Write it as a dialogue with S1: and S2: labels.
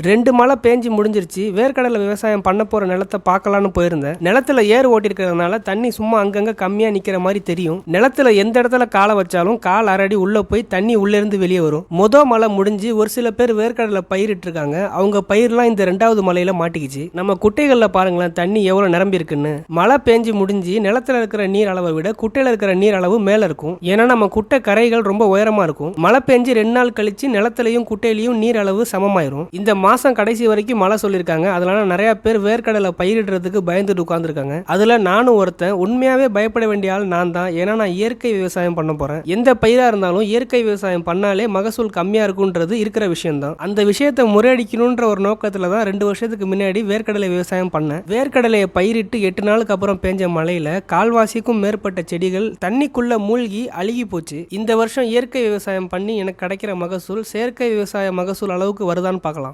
S1: 2 மழை பேஞ்சு முடிஞ்சிருச்சு. வேர்க்கடலை விவசாயம் பண்ண போற நிலத்தை பார்க்கலான்னு போயிருந்தேன். நிலத்துல ஏர் ஓட்டிருக்கிறதுனால தண்ணி சும்மா அங்கங்க கம்மியா நிக்கிற மாதிரி தெரியும். நிலத்துல எந்த இடத்துல காலை வச்சாலும் கால் அரடி உள்ள போய் தண்ணி உள்ள இருந்து வெளியே வரும். மழை முடிஞ்சு ஒரு சில பேர் வேர்க்கடலை பயிரிட்டு இருக்காங்க. அவங்க பயிரெல்லாம் இந்த 2வது மழையில மாட்டிக்கிச்சு. நம்ம குட்டைகள்ல பாருங்களேன் தண்ணி எவ்வளவு நிரம்பி இருக்குன்னு. மழை பேஞ்சு முடிஞ்சு நிலத்துல இருக்கிற நீர் அளவை விட குட்டையில இருக்கிற நீர் அளவு மேல இருக்கும். ஏன்னா நம்ம குட்டை கரைகள் ரொம்ப உயரமா இருக்கும். மழை பெஞ்சு 2 நாள் கழிச்சு நிலத்திலையும் குட்டையிலையும் நீர் அளவு சமமாயிரும். இந்த மாசம் கடைசி வரைக்கும் மழை சொல்லியிருக்காங்க. அதனால நிறைய பேர் வேர்க்கடலை பயிரிடுறதுக்கு பயந்துட்டு உட்கார்ந்துருக்காங்க. அதுல நானும் ஒருத்தன். உண்மையாவே பயப்பட வேண்டிய ஆள் நான் தான். ஏன்னா நான் இயற்கை விவசாயம் பண்ண போறேன். எந்த பயிரா இருந்தாலும் இயற்கை விவசாயம் பண்ணாலே மகசூல் கம்மியா இருக்குன்றது இருக்கிற விஷயம் தான். அந்த விஷயத்தை முறையடிக்கணும்ன்ற ஒரு நோக்கத்துல தான் 2 வருஷத்துக்கு முன்னாடி வேர்க்கடலை விவசாயம் பண்ணேன். வேர்க்கடலையை பயிரிட்டு 8 நாளுக்கு அப்புறம் பெஞ்ச மழையில கால்வாசிக்கும் மேற்பட்ட செடிகள் தண்ணிக்குள்ள மூழ்கி அழுகி போச்சு. இந்த வருஷம் இயற்கை விவசாயம் பண்ணி எனக்கு கிடைக்கிற மகசூல் செயற்கை விவசாய மகசூல் அளவுக்கு வருதான்னு பார்க்கலாம்.